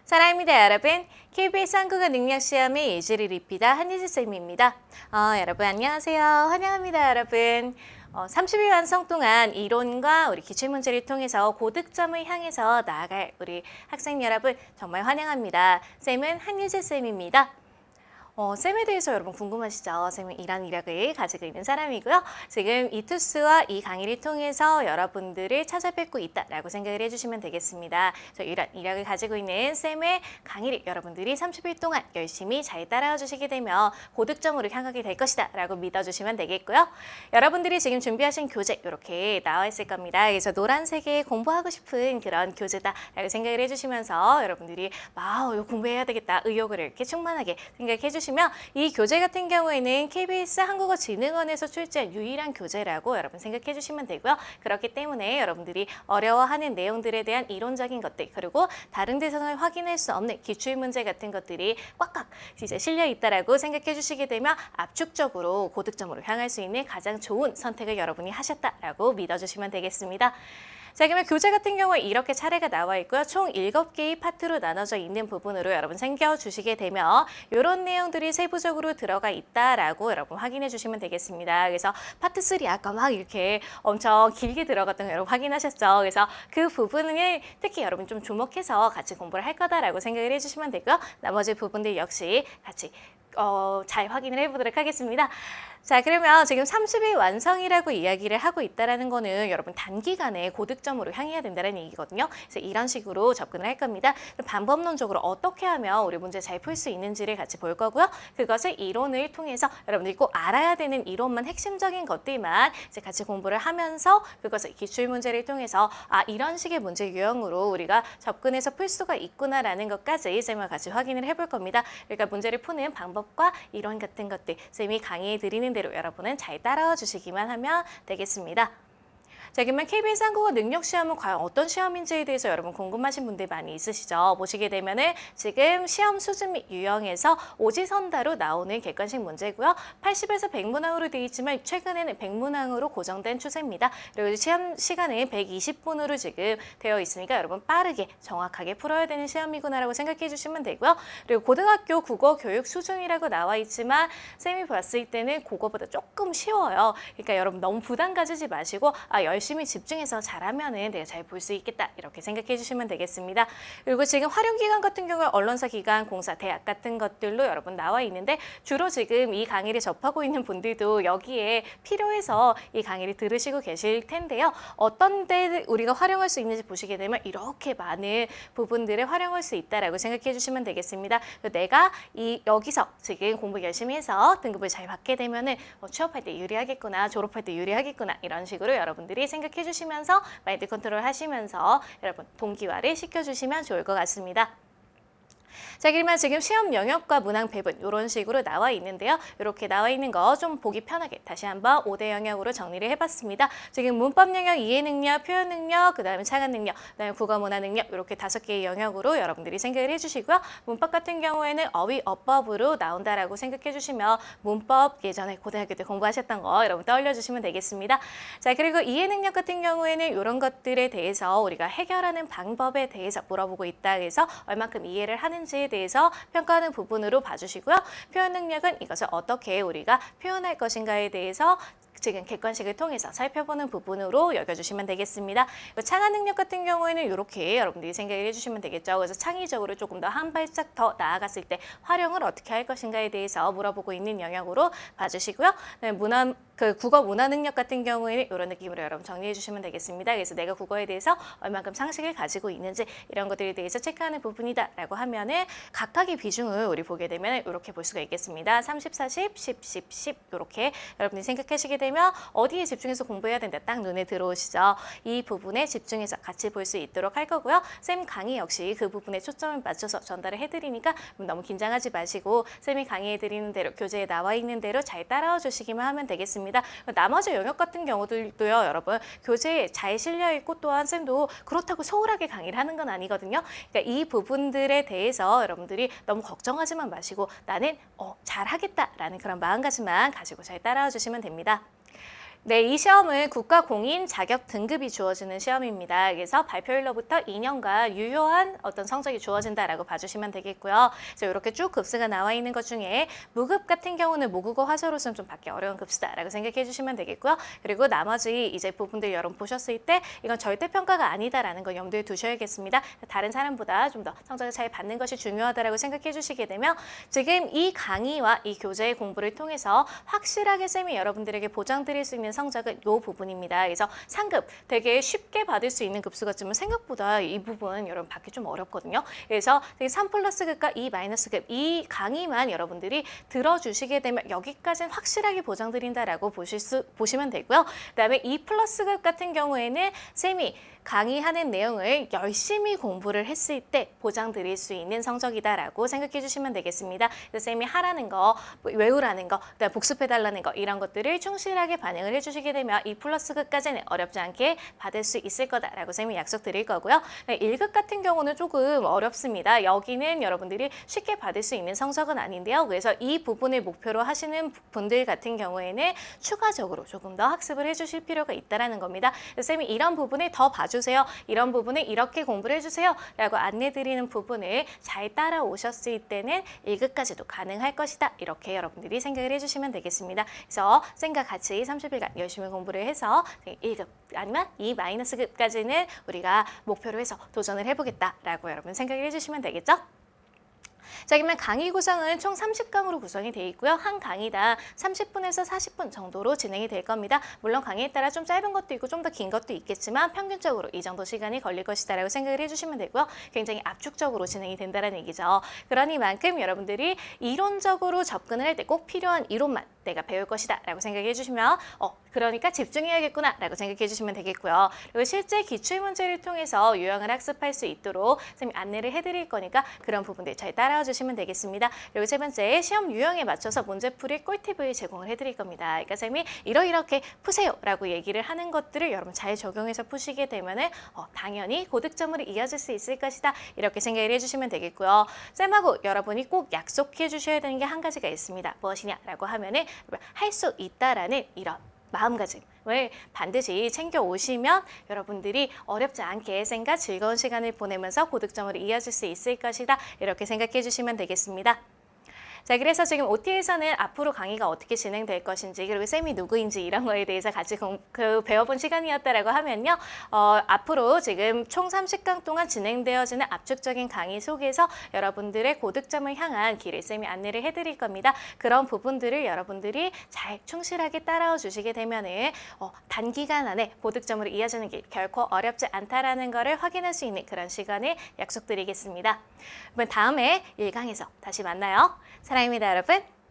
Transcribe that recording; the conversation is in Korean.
사랑합니다, 여러분. KBS 한국어 능력시험의 예지를 입히다 한예지쌤입니다. 여러분 안녕하세요. 환영합니다, 여러분. 30일 완성 동안 이론과 우리 기출문제를 통해서 고득점을 향해서 나아갈 우리 학생 여러분 정말 환영합니다. 쌤은 한예지쌤입니다. 쌤에 대해서 여러분 궁금하시죠? 쌤은 이런 이력을 가지고 있는 사람이고요. 지금 이 투스와 이 강의를 통해서 여러분들을 찾아뵙고 있다라고 생각을 해주시면 되겠습니다. 이런 이력을 가지고 있는 쌤의 강의를 여러분들이 30일 동안 열심히 잘 따라와 주시게 되면 고득점으로 향하게 될 것이다 라고 믿어주시면 되겠고요. 여러분들이 지금 준비하신 교재 이렇게 나와 있을 겁니다. 그래서 노란색에 공부하고 싶은 그런 교재다라고 생각을 해주시면서 여러분들이 이거 공부해야 되겠다 의욕을 이렇게 충만하게 생각해 주시면 이 교재 같은 경우에는 KBS 한국어진흥원에서 출제한 유일한 교재라고 여러분 생각해 주시면 되고요. 그렇기 때문에 여러분들이 어려워하는 내용들에 대한 이론적인 것들 그리고 다른 데서는 확인할 수 없는 기출문제 같은 것들이 꽉꽉 이제 실려 있다라고 생각해 주시게 되면 압축적으로 고득점으로 향할 수 있는 가장 좋은 선택을 여러분이 하셨다라고 믿어주시면 되겠습니다. 자, 그러면 교재 같은 경우에 이렇게 차례가 나와 있고요. 총 7개의 파트로 나눠져 있는 부분으로 여러분 챙겨주시게 되면 이런 내용들이 세부적으로 들어가 있다라고 여러분 확인해 주시면 되겠습니다. 그래서 파트 3 아까 막 이렇게 엄청 길게 들어갔던 거 여러분 확인하셨죠? 그래서 그 부분을 특히 여러분 좀 주목해서 같이 공부를 할 거다라고 생각을 해주시면 되고요. 나머지 부분들 역시 같이 잘 확인을 해보도록 하겠습니다. 자, 그러면 지금 30일 완성이라고 이야기를 하고 있다는 거는 여러분 단기간에 고득점으로 향해야 된다는 얘기거든요. 그래서 이런 식으로 접근을 할 겁니다. 방법론적으로 어떻게 하면 우리 문제 잘 풀 수 있는지를 같이 볼 거고요. 그것을 이론을 통해서 여러분들이 꼭 알아야 되는 이론만 핵심적인 것들만 이제 같이 공부를 하면서 그것을 기출문제를 통해서 이런 식의 문제 유형으로 우리가 접근해서 풀 수가 있구나라는 것까지 쌤과 같이 확인을 해볼 겁니다. 그러니까 문제를 푸는 방법과 이론 같은 것들 쌤이 강의해 드리는 대로 여러분은 잘 따라와 주시기만 하면 되겠습니다. 자, 그러면 KBS 한국어 능력시험은 과연 어떤 시험인지에 대해서 여러분 궁금하신 분들 많이 있으시죠? 보시게 되면은 지금 시험 수준 및 유형에서 오지선다로 나오는 객관식 문제고요. 80에서 100문항으로 되어 있지만 최근에는 100문항으로 고정된 추세입니다. 그리고 시험 시간은 120분으로 지금 되어 있으니까 여러분 빠르게 정확하게 풀어야 되는 시험이구나라고 생각해 주시면 되고요. 그리고 고등학교 국어 교육 수준이라고 나와 있지만 쌤이 봤을 때는 그거보다 조금 쉬워요. 그러니까 여러분 너무 부담 가지지 마시고 열심히 집중해서 잘하면은 내가 잘 볼 수 있겠다 이렇게 생각해 주시면 되겠습니다. 그리고 지금 활용기관 같은 경우에 언론사 기관, 공사, 대학 같은 것들로 여러분 나와 있는데 주로 지금 이 강의를 접하고 있는 분들도 여기에 필요해서 이 강의를 들으시고 계실 텐데요. 어떤 데 우리가 활용할 수 있는지 보시게 되면 이렇게 많은 부분들을 활용할 수 있다라고 생각해 주시면 되겠습니다. 내가 여기서 지금 공부 열심히 해서 등급을 잘 받게 되면은 취업할 때 유리하겠구나, 졸업할 때 유리하겠구나 이런 식으로 여러분들이 생각해 주시면서 마인드 컨트롤 하시면서 여러분 동기화를 시켜주시면 좋을 것 같습니다. 자, 그러면 지금 시험 영역과 문항 배분 이런 식으로 나와 있는데요. 이렇게 나와 있는 거 좀 보기 편하게 다시 한번 5대 영역으로 정리를 해봤습니다. 지금 문법 영역, 이해 능력, 표현 능력, 그다음에 차관 능력, 그다음에 국어 문화 능력 이렇게 5개의 영역으로 여러분들이 생각을 해주시고요. 문법 같은 경우에는 어휘, 어법으로 나온다라고 생각해 주시면 문법 예전에 고등학교 때 공부하셨던 거 여러분 떠올려 주시면 되겠습니다. 자, 그리고 이해 능력 같은 경우에는 이런 것들에 대해서 우리가 해결하는 방법에 대해서 물어보고 있다. 그래서 얼만큼 이해를 하는지에 대해서 평가하는 부분으로 봐주시고요. 표현 능력은 이것을 어떻게 우리가 표현할 것인가에 대해서 지금 객관식을 통해서 살펴보는 부분으로 여겨주시면 되겠습니다. 창의 능력 같은 경우에는 이렇게 여러분들이 생각을 해주시면 되겠죠. 그래서 창의적으로 조금 더 한 발짝 더 나아갔을 때 활용을 어떻게 할 것인가에 대해서 물어보고 있는 영역으로 봐주시고요. 국어 문화 능력 같은 경우에는 이런 느낌으로 여러분 정리해 주시면 되겠습니다. 그래서 내가 국어에 대해서 얼만큼 상식을 가지고 있는지 이런 것들에 대해서 체크하는 부분이다라고 하면은 각각의 비중을 우리 보게 되면 이렇게 볼 수가 있겠습니다. 30, 40, 10, 10, 10 이렇게 여러분들이 생각하시게 되면 어디에 집중해서 공부해야 된다 딱 눈에 들어오시죠. 이 부분에 집중해서 같이 볼 수 있도록 할 거고요. 쌤 강의 역시 그 부분에 초점을 맞춰서 전달을 해드리니까 너무 긴장하지 마시고 쌤이 강의해드리는 대로 교재에 나와 있는 대로 잘 따라와 주시기만 하면 되겠습니다. 나머지 영역 같은 경우들도요. 여러분 교재에 잘 실려있고 또한 쌤도 그렇다고 소홀하게 강의를 하는 건 아니거든요. 그러니까 이 부분들에 대해서 여러분들이 너무 걱정하지만 마시고 나는 잘하겠다라는 그런 마음가짐만 가지고 잘 따라와 주시면 됩니다. 네, 이 시험은 국가공인 자격 등급이 주어지는 시험입니다. 그래서 발표일로부터 2년간 유효한 어떤 성적이 주어진다라고 봐주시면 되겠고요. 그래서 이렇게 쭉 급수가 나와 있는 것 중에 무급 같은 경우는 모국어 화서로서는 좀 받기 어려운 급수다라고 생각해 주시면 되겠고요. 그리고 나머지 이제 부분들 여러분 보셨을 때 이건 절대 평가가 아니다라는 거 염두에 두셔야겠습니다. 다른 사람보다 좀 더 성적을 잘 받는 것이 중요하다라고 생각해 주시게 되면 지금 이 강의와 이 교재의 공부를 통해서 확실하게 쌤이 여러분들에게 보장드릴 수 있는 성적은 이 부분입니다. 그래서 상급 되게 쉽게 받을 수 있는 급수 같지만 생각보다 이 부분 여러분 받기 좀 어렵거든요. 그래서 3+급과 2-급 이 강의만 여러분들이 들어주시게 되면 여기까지는 확실하게 보장드린다라고 보시면 되고요. 그다음에 2+급 같은 경우에는 쌤이 강의하는 내용을 열심히 공부를 했을 때 보장드릴 수 있는 성적이다라고 생각해 주시면 되겠습니다. 그래서 쌤이 하라는 거, 외우라는 거, 그다음에 복습해달라는 거 이런 것들을 충실하게 반영을 해주시게 되면 2+급까지는 어렵지 않게 받을 수 있을 거다라고 쌤이 약속드릴 거고요. 1급 같은 경우는 조금 어렵습니다. 여기는 여러분들이 쉽게 받을 수 있는 성적은 아닌데요. 그래서 이 부분을 목표로 하시는 분들 같은 경우에는 추가적으로 조금 더 학습을 해주실 필요가 있다는 겁니다. 쌤이 이런 부분을 더 봐주세요. 이런 부분을 이렇게 공부를 해주세요. 라고 안내드리는 부분을 잘 따라오셨을 때는 1급까지도 가능할 것이다. 이렇게 여러분들이 생각을 해주시면 되겠습니다. 그래서 쌤과 같이 30일간 열심히 공부를 해서 1급 아니면 2-급까지는 우리가 목표로 해서 도전을 해보겠다라고 여러분 생각을 해주시면 되겠죠? 자, 그러면 강의 구성은 총 30강으로 구성이 되어 있고요. 한 강의당 30분에서 40분 정도로 진행이 될 겁니다. 물론 강의에 따라 좀 짧은 것도 있고 좀 더 긴 것도 있겠지만 평균적으로 이 정도 시간이 걸릴 것이다라고 생각을 해주시면 되고요. 굉장히 압축적으로 진행이 된다는 얘기죠. 그러니만큼 여러분들이 이론적으로 접근을 할 때 꼭 필요한 이론만 내가 배울 것이다 라고 생각해 주시면 그러니까 집중해야겠구나 라고 생각해 주시면 되겠고요. 그리고 실제 기출문제를 통해서 유형을 학습할 수 있도록 선생님이 안내를 해드릴 거니까 그런 부분들 잘 따라와 주시면 되겠습니다. 그리고 세 번째, 시험 유형에 맞춰서 문제풀이 꿀팁을 제공을 해드릴 겁니다. 그러니까 선생님이 이러이렇게 푸세요 라고 얘기를 하는 것들을 여러분 잘 적용해서 푸시게 되면 당연히 고득점으로 이어질 수 있을 것이다 이렇게 생각을 해주시면 되겠고요. 쌤하고 여러분이 꼭 약속해 주셔야 되는 게 한 가지가 있습니다. 무엇이냐라고 하면은 할 수 있다라는 이런 마음가짐을 반드시 챙겨 오시면 여러분들이 어렵지 않게 쌤과 즐거운 시간을 보내면서 고득점으로 이어질 수 있을 것이다. 이렇게 생각해 주시면 되겠습니다. 자, 그래서 지금 OT에서는 앞으로 강의가 어떻게 진행될 것인지 그리고 쌤이 누구인지 이런 거에 대해서 같이 배워본 시간이었다라고 하면요. 앞으로 지금 총 30강 동안 진행되어지는 압축적인 강의 속에서 여러분들의 고득점을 향한 길을 쌤이 안내를 해드릴 겁니다. 그런 부분들을 여러분들이 잘 충실하게 따라와 주시게 되면은 단기간 안에 고득점으로 이어지는 길 결코 어렵지 않다라는 거를 확인할 수 있는 그런 시간을 약속드리겠습니다. 그럼 다음에 1강에서 다시 만나요. 사랑입니다, 여러분.